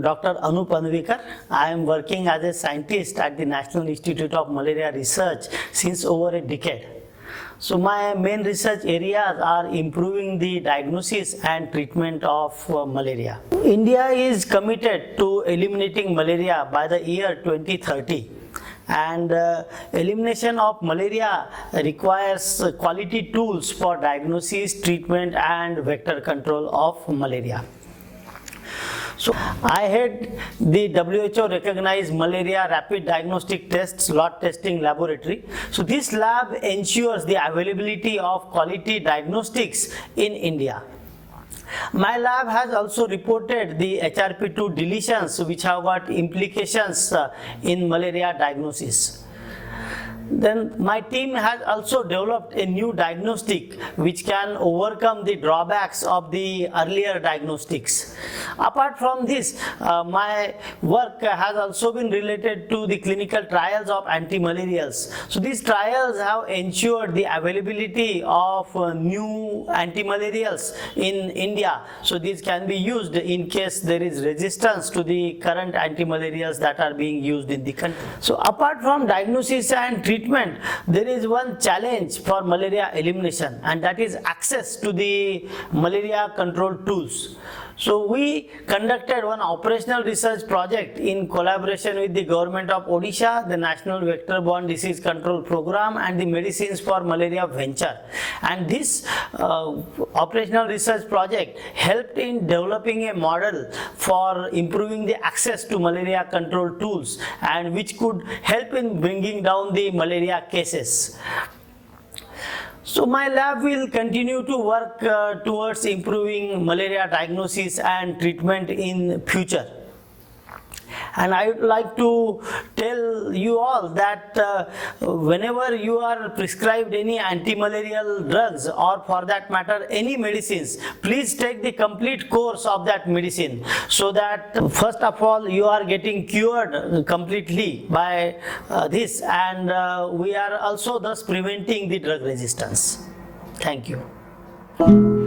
Dr. Anup Anvikar. I am working as a scientist at the National Institute of Malaria Research since over a decade. So my main research areas are improving the diagnosis and treatment of malaria. India is committed to eliminating malaria by the year 2030. And elimination of malaria requires quality tools for diagnosis, treatment and vector control of malaria. So I had the WHO recognized malaria rapid diagnostic tests lot testing laboratory. So this lab ensures the availability of quality diagnostics in India. My lab has also reported the HRP2 deletions which have got implications in malaria diagnosis. Then my team has also developed a new diagnostic which can overcome the drawbacks of the earlier diagnostics. Apart from this, my work has also been related to the clinical trials of antimalarials. So these trials have ensured the availability of new antimalarials in India. So these can be used in case there is resistance to the current antimalarials that are being used in the country. So apart from diagnosis and treatment, there is one challenge for malaria elimination, and that is access to the malaria control tools. So we conducted one operational research project in collaboration with the government of Odisha, the National Vector-Borne Disease Control Program and the Medicines for Malaria Venture. And this operational research project helped in developing a model for improving the access to malaria control tools, and which could help in bringing down the malaria cases. So my lab will continue to work towards improving malaria diagnosis and treatment in future. And I would like to tell you all that whenever you are prescribed any anti-malarial drugs, or for that matter any medicines, please take the complete course of that medicine, so that first of all you are getting cured completely by this, and we are also thus preventing the drug resistance. Thank you.